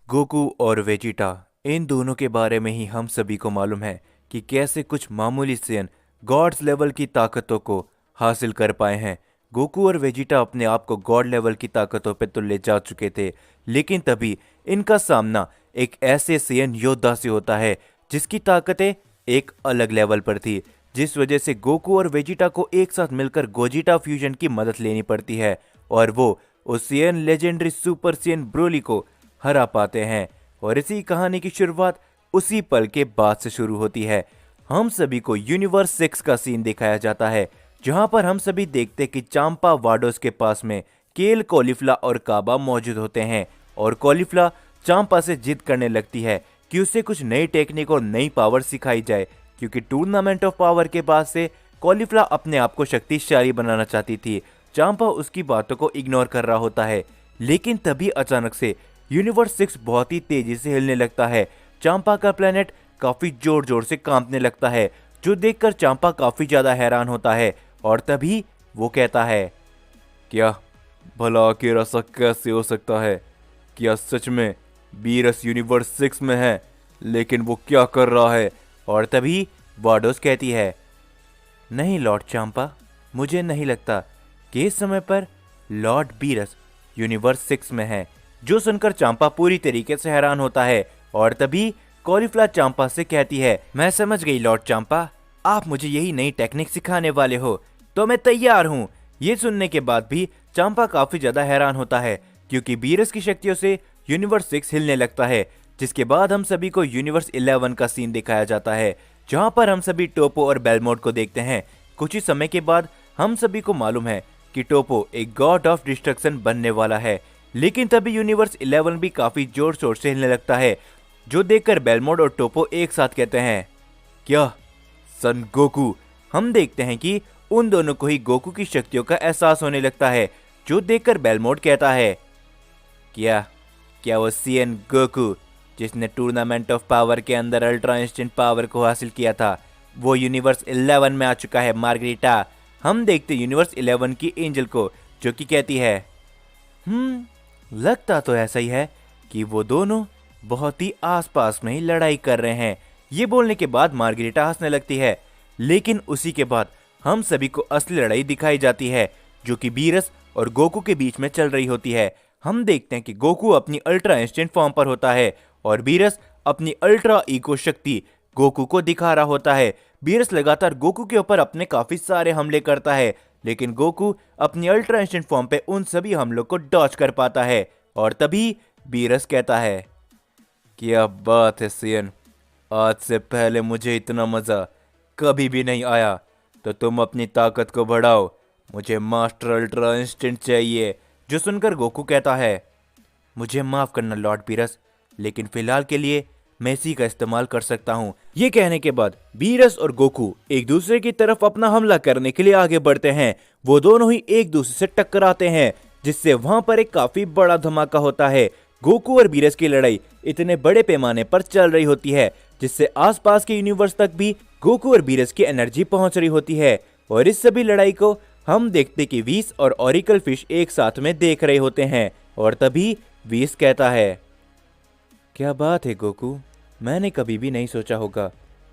Goku और Vegeta, इन दोनों के बारे में ही हम सभी को मालूम है कि कैसे कुछ मामूली सेन गॉड्स लेवल की ताकतों को हासिल कर पाए हैं। गोकू और वेजिटा अपने आप को गॉड लेवल की ताकतों पे तो ले जा चुके थे, लेकिन तभी इनका सामना एक ऐसे सेन योद्धा से होता है जिसकी ताकतें एक अलग लेवल पर थी, जिस वजह से गोकू और वेजिटा को एक साथ मिलकर गोजिटा फ्यूजन की मदद लेनी पड़ती है और वो उस Sen legendary super Sen Broly को हरा पाते हैं। और इसी कहानी की शुरुआत उसी पल के बाद से शुरू होती है। हम सभी को यूनिवर्स 6 का सीन दिखाया जाता है, जहां पर हम सभी देखते कि चांपा वाडोस के पास में केल, कॉलीफ्ला और काबा मौजूद होते हैं और कॉलीफ्ला चांपा से जिद करने लगती है कि उसे कुछ नई टेक्निक और नई पावर सिखाई जाए, क्योंकि टूर्नामेंट ऑफ पावर के बाद से कॉलीफ्ला अपने आप को शक्तिशाली बनाना चाहती थी। चांपा उसकी बातों को इग्नोर कर रहा होता है, लेकिन तभी अचानक से यूनिवर्स 6 बहुत ही तेजी से हिलने लगता है। चांपा का प्लेनेट काफी जोर जोर से कांपने लगता है, जो देखकर चांपा काफी ज्यादा हैरान होता है और तभी वो कहता है, क्या भला आखिर ऐसा कैसे हो सकता है? क्या सच में बीरस यूनिवर्स 6 में है? लेकिन वो क्या कर रहा है? और तभी वाडोस कहती है, नहीं लॉर्ड चांपा, मुझे नहीं लगता कि इस समय पर लॉर्ड बीरस यूनिवर्स 6 में है। जो सुनकर चांपा पूरी तरीके से हैरान होता है और तभी कॉलीफ्ला चांपा से कहती है, मैं समझ गई लॉर्ड चांपा, आप मुझे यही नई टेक्निक सिखाने वाले हो तो मैं तैयार हूँ। ये सुनने के बाद भी चांपा काफी ज्यादा हैरान होता है, क्योंकि बीरस की शक्तियों से यूनिवर्स 6 हिलने लगता है। जिसके बाद हम सभी को यूनिवर्स 11 का सीन दिखाया जाता है, जहां पर हम सभी टोपो और बेलमोट को देखते हैं। कुछ ही समय के बाद हम सभी को मालूम है कि टोपो एक गॉड ऑफ डिस्ट्रक्शन बनने वाला है, लेकिन तभी यूनिवर्स 11 भी काफी जोर शोर से हिलने लगता है, जो देखकर बेलमोट और टोपो एक साथ कहते हैं, क्या सन गोकू? हम देखते हैं कि उन दोनों को ही गोकू की शक्तियों का एहसास होने लगता है, जो देखकर बेलमोट कहता है, क्या क्या वो सीएन गोकू जिसने टूर्नामेंट ऑफ पावर के अंदर अल्ट्रा इंस्टेंट पावर को हासिल किया था, वो यूनिवर्स 11 में आ चुका है मार्गरीटा? हम देखते यूनिवर्स 11 की एंजल को, जो कि कहती है, लगता तो ऐसा ही है कि वो दोनों बहुत ही आसपास में ही लड़ाई कर रहे हैं। ये बोलने के बाद मार्गरीटा हंसने लगती है, लेकिन उसी के बाद हम सभी को असली लड़ाई दिखाई जाती है, जो कि बीरस और गोकू के बीच में चल रही होती है। हम देखते हैं कि गोकू अपनी अल्ट्रा इंस्टेंट फॉर्म पर होता है और बीरस अपनी अल्ट्रा इको शक्ति गोकू को दिखा रहा होता है। बीरस लगातार गोकू के ऊपर अपने काफी सारे हमले करता है, लेकिन गोकू अपनी अल्ट्रा इंस्टेंट फॉर्म पे उन सभी हमलों को डॉज कर पाता है। और तभी बीरस कहता है, क्या बात है सीएन, आज से पहले मुझे इतना मजा कभी भी नहीं आया, तो तुम अपनी ताकत को बढ़ाओ, मुझे मास्टर अल्ट्रा इंस्टेंट चाहिए। जो सुनकर गोकू कहता है, मुझे माफ करना लॉर्ड बीरस, लेकिन फिलहाल के लिए मैं इसी का इस्तेमाल कर सकता हूँ। ये कहने के बाद बीरस और गोकू एक दूसरे की तरफ अपना हमला करने के लिए आगे बढ़ते हैं। वो दोनों ही एक दूसरे से टकराते हैं, जिससे वहां पर एक काफी बड़ा धमाका होता है। गोकू और बीरस की लड़ाई इतने बड़े पैमाने पर चल रही होती है, जिससे आसपास के यूनिवर्स तक भी गोकू और बीरस की एनर्जी पहुंच रही होती है। और इस सभी लड़ाई को हम देखते कि वीस और ऑरिकल फिश एक साथ में देख रहे होते हैं। और तभी वीस कहता है, क्या बात है गोकू, मैंने कभी भी नहीं सोचा होगा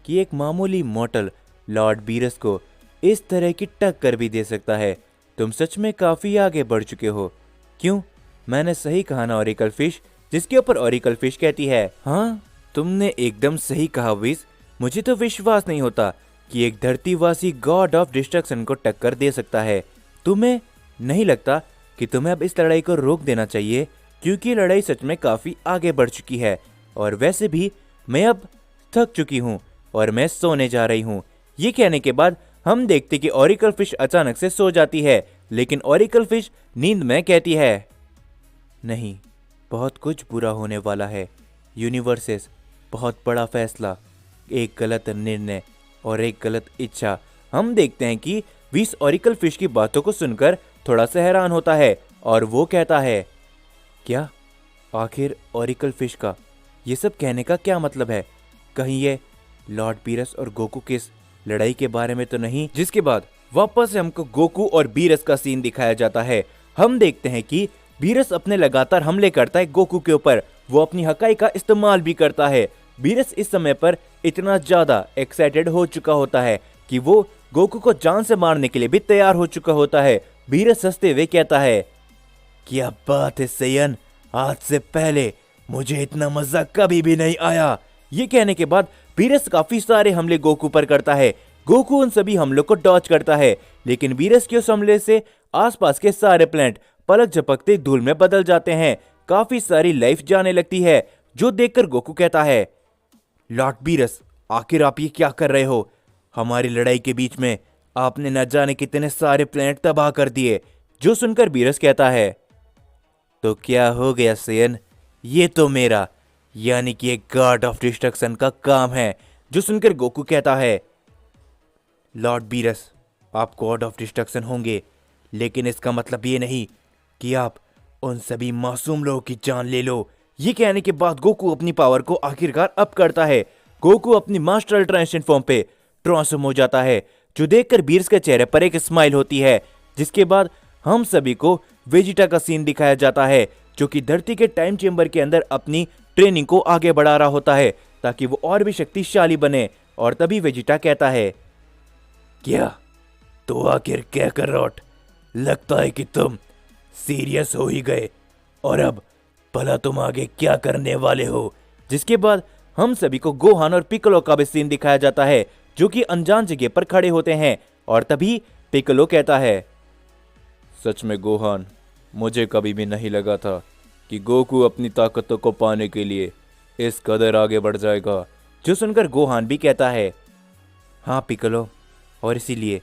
कि एक मामूली मॉर्टल लॉर्ड बीरस को इस तरह की टक्कर भी दे सकता है। तुम सच में काफी आगे बढ़ चुके हो। क्यों, मैंने सही कहा ना ऑरिकल फिश? जिसके ऊपर ऑरिकल फिश कहती है, हाँ तुमने एकदम सही कहा वीस, मुझे तो विश्वास नहीं होता कि एक धरतीवासी गॉड ऑफ डिस्ट्रक्शन को टक्कर दे सकता है। तुम्हें नहीं लगता कि तुम्हें अब इस लड़ाई को रोक देना चाहिए, क्योंकि लड़ाई सच में काफी आगे बढ़ चुकी है और वैसे भी मैं अब थक चुकी हूँ और मैं सोने जा रही हूँ। ये कहने के बाद हम देखते कि ऑरिकल फिश अचानक से सो जाती है, लेकिन ऑरिकल फिश नींद में कहती है, नहीं, बहुत कुछ बुरा होने वाला है। यूनिवर्सेस, बहुत बड़ा फैसला, एक गलत निर्णय और एक गलत इच्छा। हम देखते हैं कि वीस ऑरिकल फिश की बातों को सुनकर थोड़ा सा हैरान होता है और वो कहता है, क्या आखिर ऑरिकल फिश का ये सब कहने का क्या मतलब है? कहीं ये लॉर्ड बीरस और गोकू की इस लड़ाई के बारे में तो नहीं? जिसके बाद वापस से हमको गोकू और बीरस का सीन दिखाया जाता है। हम देखते हैं कि बीरस अपने लगातार हमले करता है गोकू के ऊपर। वो अपनी हकाई का इस्तेमाल भी करता है। बीरस इस समय पर इतना ज्यादा एक्साइटेड हो चुका होता है कि वो गोकू को जान से मारने के लिए भी तैयार हो चुका होता है। बीरस हंसते हुए कहता है, क्या बात है सैयन, आज से पहले मुझे इतना मजा कभी भी नहीं आया। ये कहने के बाद बीरस काफी सारे हमले गोकू पर करता है। गोकू उन सभी हमलों को डॉच करता है, लेकिन बीरस के उस हमले से आसपास के सारे प्लैनेट पलक झपकते धूल में बदल जाते हैं। काफी सारी लाइफ जाने लगती है, जो देखकर गोकू कहता है, लॉर्ड बीरस, आखिर आप ये क्या कर रहे हो? हमारी लड़ाई के बीच में आपने न जाने कितने सारे प्लैनेट तबाह कर दिए। जो सुनकर बीरस कहता है, तो क्या हो गया सैयन, ये तो मेरा यानी कि एक गॉड ऑफ डिस्ट्रक्शन का काम है। जो सुनकर गोकू कहता है, लॉर्ड बीरस, आप गॉड ऑफ डिस्ट्रक्शन होंगे, लेकिन इसका मतलब ये नहीं कि आप उन सभी मासूम लोगों की जान ले लो। ये कहने के बाद गोकू अपनी पावर को आखिरकार अप करता है। गोकू अपनी मास्टर अल्ट्रा इंस्टेंट फॉर्म पे ट्रांसफॉर्म हो जाता है, जो देखकर बीरस के चेहरे पर एक स्माइल होती है। जिसके बाद हम सभी को वेजिटा का सीन दिखाया जाता है, जो कि धरती के टाइम चेंबर के अंदर अपनी ट्रेनिंग को आगे बढ़ा रहा होता है ताकि वो और भी शक्तिशाली बने। और तभी वेजिटा कहता है, क्या तो आखिर क्या कर रॉट, लगता है कि तुम सीरियस हो ही गए, और अब भला तुम आगे क्या करने वाले हो। जिसके बाद हम सभी को गोहान और पिक्कोलो का भी सीन दिखाया जाता है, जो कि अनजान जगह पर खड़े होते हैं। और तभी पिक्कोलो कहता है, सच में गोहान, मुझे कभी भी नहीं लगा था कि गोकू अपनी ताकतों को पाने के लिए इस कदर आगे बढ़ जाएगा। जो सुनकर गोहान भी कहता है, हाँ पिक्कोलो, और इसीलिए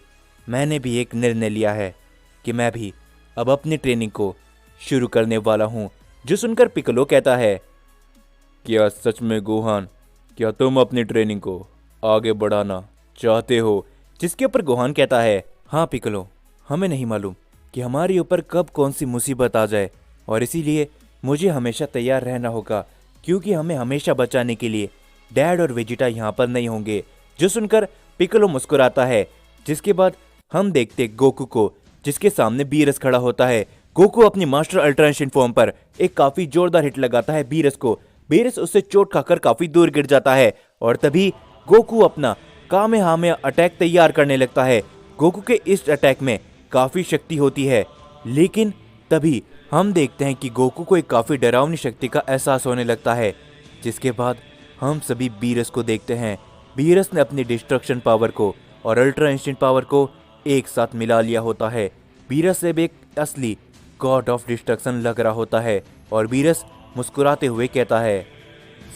मैंने भी एक निर्णय लिया है कि मैं भी अब अपनी ट्रेनिंग को शुरू करने वाला हूँ। जो सुनकर पिक्कोलो कहता है, क्या सच में गोहान, क्या तुम अपनी ट्रेनिंग को आगे बढ़ाना चाहते हो? जिसके ऊपर गोहान कहता है, हाँ पिक्कोलो, हमें नहीं मालूम कि हमारे ऊपर कब कौन सी मुसीबत आ जाए, और इसीलिए मुझे हमेशा तैयार रहना होगा, क्योंकि हमें हमेशा बचाने के लिए डैड और वेजिटा यहाँ पर नहीं होंगे। जो सुनकर पिक्कोलो मुस्कुराता है। जिसके बाद हम देखते गोकू को, जिसके सामने बीरस खड़ा होता है। गोकू अपनी मास्टर अल्ट्रा इंस्टेंट फॉर्म पर एक काफी जोरदार हिट लगाता है बीरस को। बीरस उससे चोट खाकर काफी दूर गिर जाता है, और तभी गोकू अपना कामेहामेहा अटैक तैयार करने लगता है। गोकू के इस अटैक में काफी शक्ति होती है, लेकिन तभी हम देखते हैं कि गोकू को एक काफी डरावनी शक्ति का एहसास होने लगता है। जिसके बाद हम सभी बीरस को देखते हैं। बीरस ने अपनी डिस्ट्रक्शन पावर को और अल्ट्रा इंस्टेंट पावर को एक साथ मिला लिया होता है। बीरस से भी एक असली गॉड ऑफ डिस्ट्रक्शन लग रहा होता है, और बीरस मुस्कुराते हुए कहता है,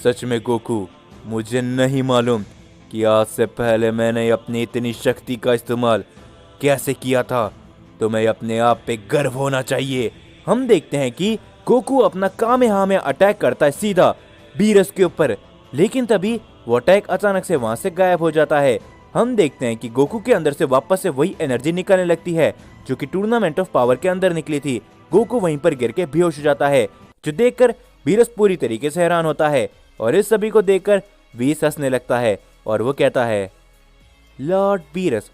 सच में गोकू, मुझे नहीं मालूम कि आज से पहले मैंने अपनी इतनी शक्ति का इस्तेमाल कैसे किया था। तुम्हें अपने आप पे गर्व होना चाहिए। हम देखते हैं कि गोकू अपना कामेहामेहा अटैक करता है सीधा बीरस के ऊपर, लेकिन तभी वो अटैक अचानक से वहां से गायब हो जाता है। हम देखते हैं कि गोकू के अंदर से वापस से वही एनर्जी निकलने लगती है जो कि टूर्नामेंट ऑफ पावर के अंदर निकली थी। गोकू वहीं पर गिर के बेहोश हो जाता है, जो देखकर बीरस पूरी तरीके से हैरान होता है। और इस सभी को देखकर बीरस हंसने लगता है, और वो कहता है, लॉर्ड बीरस,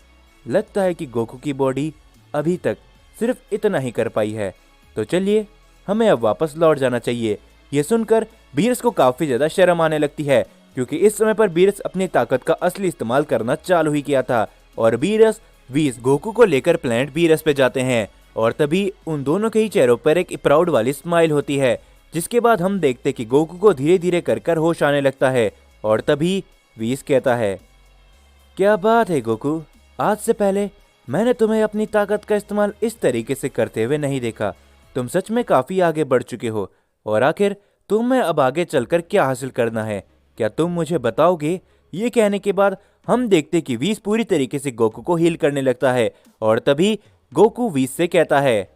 लगता है कि गोकू की बॉडी अभी तक सिर्फ इतना ही कर पाई है, तो चलिए हमें अब वापस लौट जाना चाहिए। ये सुनकर बीरस को काफी ज्यादा शर्म आने लगती है, क्योंकि इस समय पर बीरस अपनी ताकत का असली इस्तेमाल करना चालू ही किया था। और बीरस वीस गोकू को लेकर प्लैनेट बीरस पे जाते हैं, और तभी उन दोनों के ही चेहरों पर एक प्राउड वाली स्माइल होती है। जिसके बाद हम देखते कि गोकू को धीरे धीरे कर होश आने लगता है, और तभी वीस कहता है, क्या बात है गोकू, आज से पहले मैंने तुम्हें अपनी ताकत का इस्तेमाल इस तरीके से करते हुए नहीं देखा। तुम सच में काफी आगे बढ़ चुके हो, और आखिर तुम्हें अब आगे चलकर क्या हासिल करना है, क्या तुम मुझे बताओगे? ये कहने के बाद हम देखते कि वीस पूरी तरीके से गोकू को हील करने लगता है, और तभी गोकू वीस से कहता है,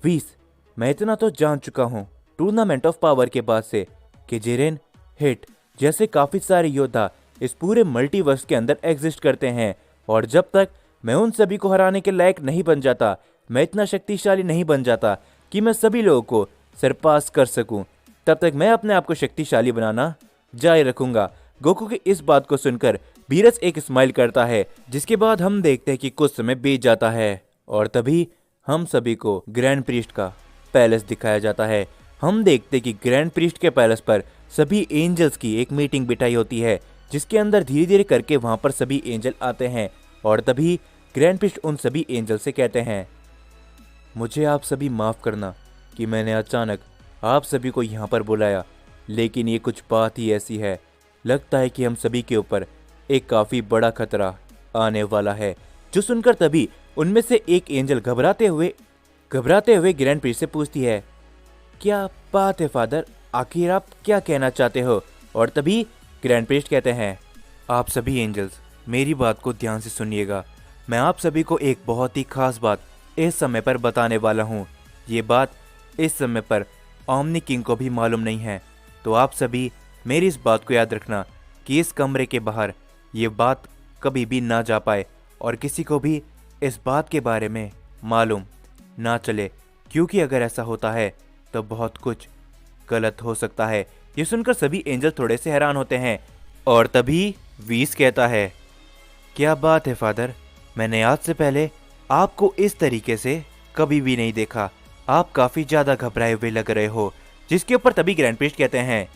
वीस, मैं इतना तो जान चुका हूँ टूर्नामेंट ऑफ पावर के बाद से कि जिरेन, हिट जैसे काफी सारे योद्धा इस पूरे मल्टीवर्स के अंदर एग्जिस्ट करते हैं, और जब तक मैं उन सभी को हराने के लायक नहीं बन जाता, मैं इतना शक्तिशाली नहीं बन जाता कि मैं सभी लोगों को सरपास कर सकूं, तब तक मैं अपने आप को शक्तिशाली बनाना जारी रखूंगा। गोकू की इस बात को सुनकर बीरस एक स्माइल करता है। जिसके बाद हम देखते हैं कि कुछ समय बीत जाता है, और तभी हम सभी को ग्रैंड प्रीस्ट का पैलेस दिखाया जाता है। हम देखते कि ग्रैंड प्रीस्ट के पैलेस पर सभी एंजल्स की एक मीटिंग बिठाई होती है, जिसके अंदर धीरे धीरे करके वहां पर सभी एंजल आते हैं। और तभी ग्रैंड प्रीस्ट उन सभी एंजल से कहते हैं, मुझे आप सभी माफ करना कि मैंने अचानक आप सभी को यहाँ पर बुलाया, लेकिन ये कुछ बात ही ऐसी है, लगता है कि हम सभी के ऊपर एक काफी बड़ा खतरा आने वाला है। जो सुनकर तभी उनमें से एक एंजल घबराते हुए ग्रैंड प्रीस्ट से पूछती है, क्या बात है फादर, आखिर आप क्या कहना चाहते हो? और तभी ग्रैंड प्रीस्ट कहते हैं, आप सभी एंजल्स मेरी बात को ध्यान से सुनिएगा। मैं आप सभी को एक बहुत ही खास बात इस समय पर बताने वाला हूँ। ये बात इस समय पर ओमनी किंग को भी मालूम नहीं है, तो आप सभी मेरी इस बात को याद रखना कि इस कमरे के बाहर ये बात कभी भी ना जा पाए और किसी को भी इस बात के बारे में मालूम ना चले, क्योंकि अगर ऐसा होता है तो बहुत कुछ गलत हो सकता है। ये सुनकर सभी एंजल थोड़े से हैरान होते हैं और तभी वीस कहता है, क्या बात है फादर, मैंने आज से पहले आपको इस तरीके से कभी भी नहीं देखा, आप काफी ज्यादा घबराए हुए लग रहे हो। जिसके ऊपर तभी ग्रैंड प्रीस्ट कहते हैं,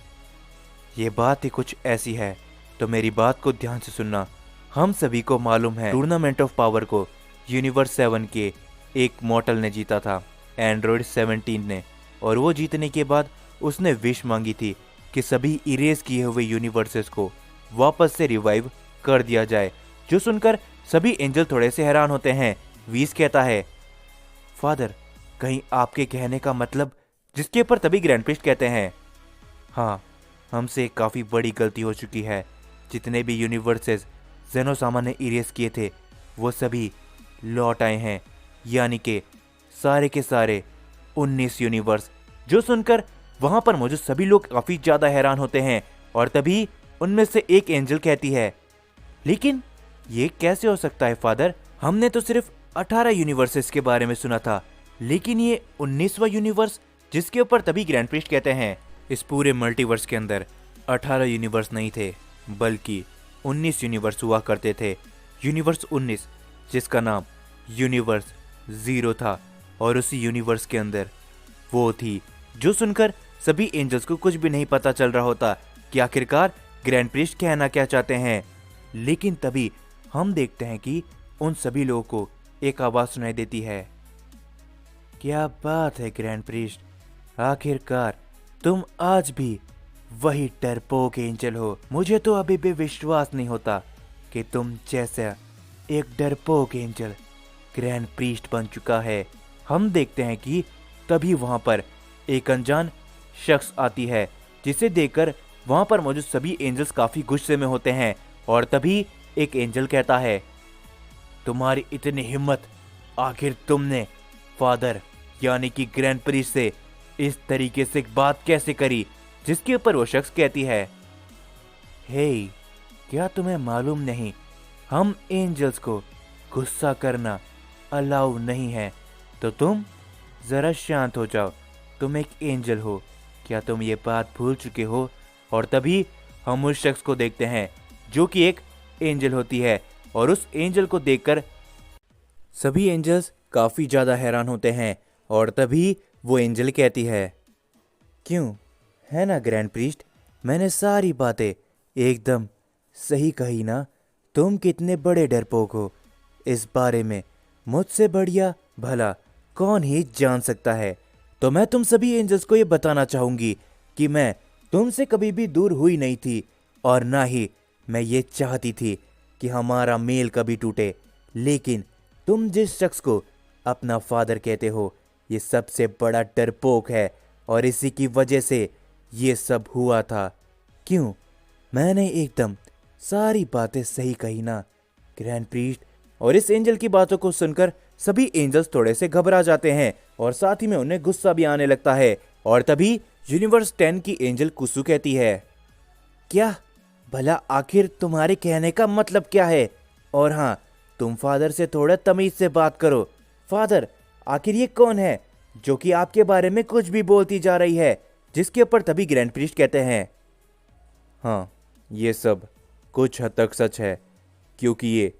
ये बात ही कुछ ऐसी है, तो मेरी बात को ध्यान से सुनना। हम सभी को मालूम है टूर्नामेंट ऑफ पावर को यूनिवर्स 7 के एक मॉर्टल ने जीता था, एंड्रॉइड 17 ने, और वो जीतने के बाद उसने विश मांगी थी कि सभी इरेज किए हुए यूनिवर्सेस को वापस से रिवाइव कर दिया जाए। जो सुनकर सभी एंजल थोड़े से हैरान होते हैं। वीस कहता है, फादर कहीं आपके कहने का मतलब? जिसके ऊपर तभी ग्रैंड प्रीस्ट कहते हैं, हाँ, हमसे काफी बड़ी गलती हो चुकी है। जितने भी यूनिवर्सेस जेनोसामा ने इरेज किए थे वो सभी लौट आए हैं, यानी कि सारे के सारे 19 यूनिवर्स। जो सुनकर वहां पर मौजूद सभी लोग काफी ज्यादा हैरान होते हैं और तभी उनमें से एक एंजल कहती है, लेकिन ये कैसे हो सकता है फादर, हमने तो सिर्फ 18 यूनिवर्सेस के बारे में सुना था, लेकिन ये 19वां यूनिवर्स? जिसके ऊपर तभी ग्रैंड प्रीस्ट कहते हैं, इस पूरे मल्टीवर्स के अंदर 18 यूनिवर्स नहीं थे, बल्कि 19 यूनिवर्स हुआ करते थे। यूनिवर्स 19 जिसका नाम यूनिवर्स 0 था, और उसी यूनिवर्स के अंदर वो थी। जो सुनकर सभी एंजल्स को कुछ भी नहीं पता चल रहा होता कि आखिरकार ग्रैंड प्रीस्ट कहना क्या चाहते हैं। लेकिन तभी हम देखते हैं कि उन सभी लोगों को एक आवाज सुनाई देती है, क्या बात है ग्रैंड प्रीस्ट, आखिरकार तुम आज भी वही डरपोक एंजल हो। मुझे तो अभी भी विश्वास नहीं होता कि तुम जैसा एक डरपोक एंजल ग्रैंड प्रीस्ट बन चुका है। हम देखते हैं कि तभी वहां पर एक अनजान शख्स आती है, जिसे देखकर वहां पर मौजूद सभी एंजल्स काफी गुस्से में होते हैं। और तभी एक एंजल कहता है, तुम्हारी इतनी हिम्मत, आखिर तुमने फादर यानी कि ग्रैंड प्रीस्ट से इस तरीके से बात कैसे करी? जिसके ऊपर वो शख्स कहती है, हे, क्या तुम्हें मालूम नहीं, हम एंजल्स को गुस्सा करना अलाउ नहीं है, तो तुम जरा शांत हो जाओ, तुम एक एंजल हो, क्या तुम ये बात भूल चुके हो? और तभी हम उस शख्स को देखते हैं जो कि एक एंजल होती है, और उस एंजल को देखकर सभी एंजल्स काफी ज्यादा हैरान होते हैं। और तभी वो एंजल कहती है, क्यों, है ना ग्रैंड प्रीस्ट, मैंने सारी बातें एकदम सही कही ना? तुम कितने बड़े डरपोक हो, इस बारे में मुझसे बढ़िया भला कौन ही जान सकता है। तो मैं तुम सभी एंजल्स को ये बताना चाहूंगी कि मैं तुमसे कभी भी दूर हुई नहीं थी, और ना ही मैं ये चाहती थी कि हमारा मेल कभी टूटे। लेकिन तुम जिस शख्स को अपना फादर कहते हो, ये सबसे बड़ा डरपोक है, और इसी की वजह से ये सब हुआ था। क्यों, मैंने एकदम सारी बातें सही कही ना ग्रैंड प्रीस्ट? और इस एंजल की बातों को सुनकर सभी एंजल्स थोड़े से घबरा जाते हैं, और साथ ही में उन्हें गुस्सा भी आने लगता है। और तभी यूनिवर्स 10 की एंजल कुसु कहती है, क्या भला आखिर तुम्हारे कहने का मतलब क्या है? और हाँ, तुम फादर से थोड़ा तमीज से बात करो। फादर, आखिर ये कौन है जो कि आपके बारे में कुछ भी बोलती जा रही है? जिसके ऊपर तभी ग्रैंड प्रीस्ट कहते हैं, हाँ, ये सब कुछ हद तक सच है, क्योंकि ये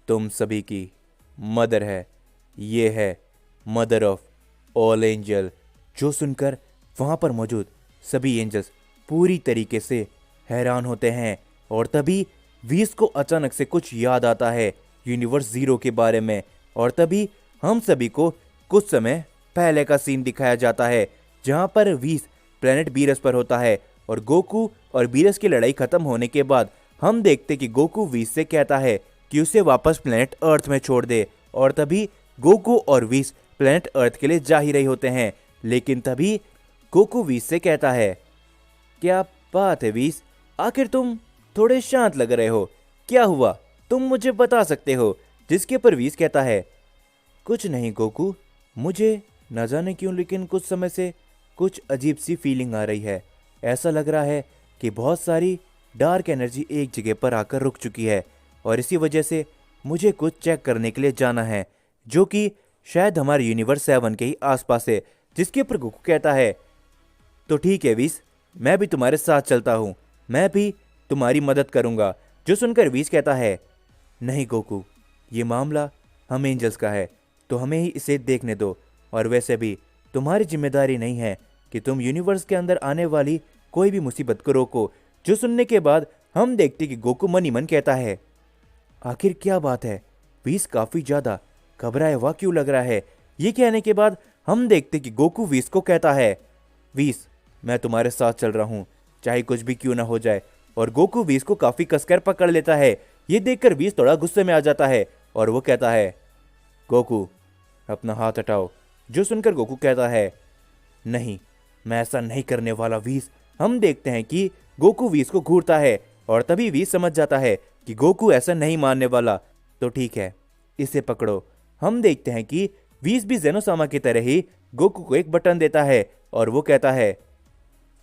तुम सभी की मदर है, ये है मदर ऑफ ऑल एंजल। जो सुनकर वहाँ पर मौजूद सभी एंजल्स पूरी तरीके से हैरान होते हैं। और तभी वीस को अचानक से कुछ याद आता है यूनिवर्स ज़ीरो के बारे में। और तभी हम सभी को कुछ समय पहले का सीन दिखाया जाता है जहाँ पर वीस प्लेनेट बीरस पर होता है। और गोकू और बीरस की लड़ाई खत्म होने के बाद हम देखते कि गोकू वीस से कहता है कि उसे वापस प्लेनेट अर्थ में छोड़ दे। और तभी गोकू और वीस प्लेनेट अर्थ के लिए जा ही रहे होते हैं, लेकिन तभी गोकू वीस से कहता है, क्या बात है वीस, आखिर तुम थोड़े शांत लग रहे हो, क्या हुआ, तुम मुझे बता सकते हो। जिसके पर वीस कहता है, कुछ नहीं गोकू, मुझे न जाने क्यों लेकिन कुछ समय से कुछ अजीब सी फीलिंग आ रही है। ऐसा लग रहा है कि बहुत सारी डार्क एनर्जी एक जगह पर आकर रुक चुकी है और इसी वजह से मुझे कुछ चेक करने के लिए जाना है, जो कि शायद हमारे यूनिवर्स 7 के ही आसपास है। जिसके ऊपर गोकू कहता है, तो ठीक है वीस, मैं भी तुम्हारे साथ चलता हूँ, मैं भी तुम्हारी मदद करूँगा। जो सुनकर वीस कहता है, नहीं गोकू, ये मामला हम एंजल्स का है तो हमें ही इसे देखने दो, और वैसे भी तुम्हारी जिम्मेदारी नहीं है कि तुम यूनिवर्स के अंदर आने वाली कोई भी मुसीबत को रोको। जो सुनने के बाद हम देखते कि गोकू मन ही मन कहता है, आखिर क्या बात है, वीस काफी ज्यादा घबराया हुआ क्यों लग रहा है। ये कहने के बाद हम देखते कि गोकू वीस को कहता है, वीस, मैं तुम्हारे साथ चल रहा हूँ, चाहे कुछ भी क्यों ना हो जाए। और गोकू वीस को काफी कसकर पकड़ लेता है। ये देखकर वीस थोड़ा गुस्से में आ जाता है और वो कहता है, गोकू अपना हाथ हटाओ। जो सुनकर गोकू कहता है, नहीं, मैं ऐसा नहीं करने वाला वीस। हम देखते हैं कि गोकू वीस को घूरता है और तभी वीस समझ जाता है कि गोकू ऐसा नहीं मानने वाला। तो ठीक है, इसे पकड़ो। हम देखते हैं कि वीस भी जेनोसामा की तरह ही गोकू को एक बटन देता है और वो कहता है,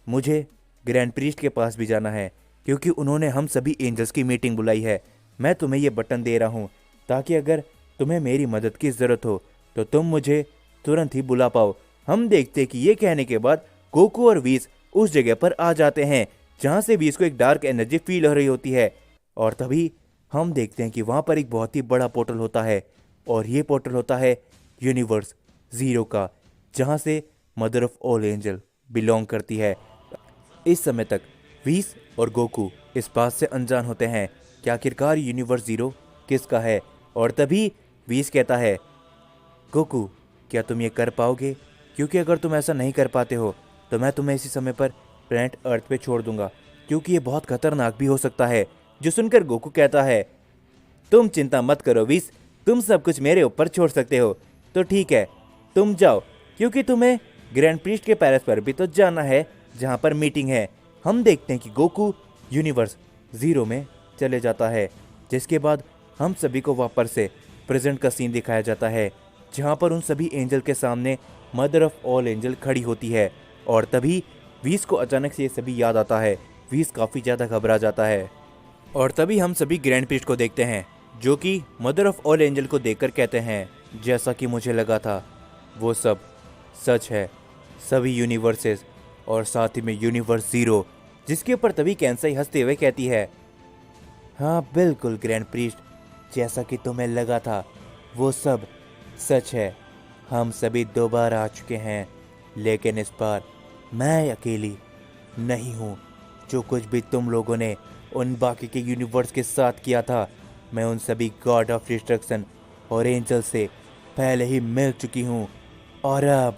मुझे ग्रैंड प्रीस्ट के पास भी जाना है क्योंकि उन्होंने हम सभी एंजल्स की मीटिंग बुलाई है। मैं तुम्हें ये बटन दे रहा हूँ ताकि अगर तुम्हें मेरी मदद की ज़रूरत हो तो तुम मुझे तुरंत ही बुला पाओ। हम देखते कि ये कहने के बाद गोकू और वीस उस जगह पर आ जाते हैं जहाँ से वीस को एक डार्क एनर्जी फील हो रही होती है। और तभी हम देखते हैं कि वहाँ पर एक बहुत ही बड़ा पोर्टल होता है और ये पोर्टल होता है यूनिवर्स ज़ीरो का, जहाँ से mother of all angel belong करती है। इस समय तक वीस और गोकू इस बात से अनजान होते हैं कि आखिरकार यूनिवर्स ज़ीरो किसका है। और तभी वीस कहता है, गोकू, क्या तुम ये कर पाओगे? क्योंकि अगर तुम ऐसा नहीं कर पाते हो तो मैं तुम्हें इसी समय पर प्लैनेट अर्थ पे छोड़ दूंगा, क्योंकि ये बहुत खतरनाक भी हो सकता है। जो सुनकर गोकू कहता है, तुम चिंता मत करो वीस, तुम सब कुछ मेरे ऊपर छोड़ सकते हो। तो ठीक है, तुम जाओ, क्योंकि तुम्हें ग्रैंड प्रीस्ट के पैलेस पर भी तो जाना है जहाँ पर मीटिंग है। हम देखते हैं कि गोकू यूनिवर्स ज़ीरो में चले जाता है, जिसके बाद हम सभी को वापस से प्रेजेंट का सीन दिखाया जाता है जहाँ पर उन सभी एंजल के सामने मदर ऑफ ऑल एंजल खड़ी होती है। और तभी वीस को अचानक से ये सभी याद आता है। वीस काफ़ी ज़्यादा घबरा जाता है और तभी हम सभी ग्रैंड प्रीस्ट को देखते हैं जो कि मदर ऑफ ऑल एंजल को देखकर कहते हैं, जैसा कि मुझे लगा था वो सब सच है, सभी यूनिवर्सेस और साथ ही में यूनिवर्स ज़ीरो। जिसके ऊपर तभी कैंसाई हंसते हुए कहती है, हाँ बिल्कुल ग्रैंड प्रीस्ट, जैसा कि तुम्हें लगा था वो सब सच है। हम सभी दोबारा आ चुके हैं, लेकिन इस बार मैं अकेली नहीं हूँ। जो कुछ भी तुम लोगों ने उन बाकी के यूनिवर्स के साथ किया था, मैं उन सभी गॉड ऑफ डिस्ट्रक्शन और एंजल से पहले ही मिल चुकी हूँ। और अब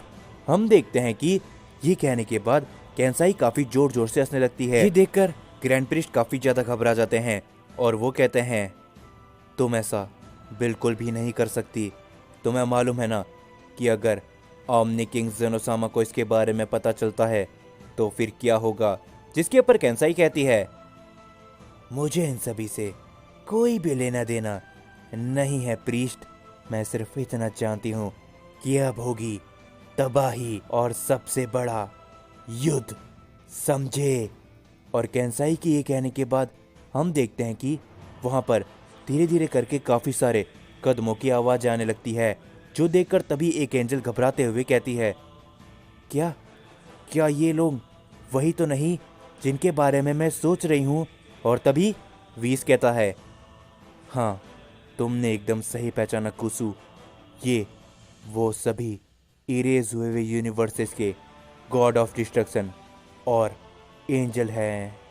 हम देखते हैं कि ये कहने के बाद कैंसाई काफ़ी ज़ोर ज़ोर से हंसने लगती है। ये देखकर ग्रैंड प्रीस्ट काफ़ी ज़्यादा घबरा जाते हैं और वो कहते हैं, तुम ऐसा बिल्कुल भी नहीं कर सकती। तुम्हें मालूम है ना कि अगर ओमनी किंग जेनोसामा को इसके बारे में पता चलता है तो फिर क्या होगा। जिसके ऊपर कैंसाई कहती है, मुझे इन सभी से कोई भी लेना देना नहीं है प्रीस्ट, मैं सिर्फ इतना जानती हूँ कि अब होगी तबाही और सबसे बड़ा युद्ध, समझे। और कैंसाई की ये कहने के बाद हम देखते हैं कि वहाँ पर धीरे धीरे करके काफ़ी सारे कदमों की आवाज़ आने लगती है, जो देखकर तभी एक एंजल घबराते हुए कहती है, क्या क्या ये लोग वही तो नहीं जिनके बारे में मैं सोच रही हूँ। और तभी वीस कहता है, हाँ तुमने एकदम सही पहचाना कुसु, ये वो सभी इरेज हुए हुए यूनिवर्सेस के गॉड ऑफ डिस्ट्रक्शन और एंजल हैं।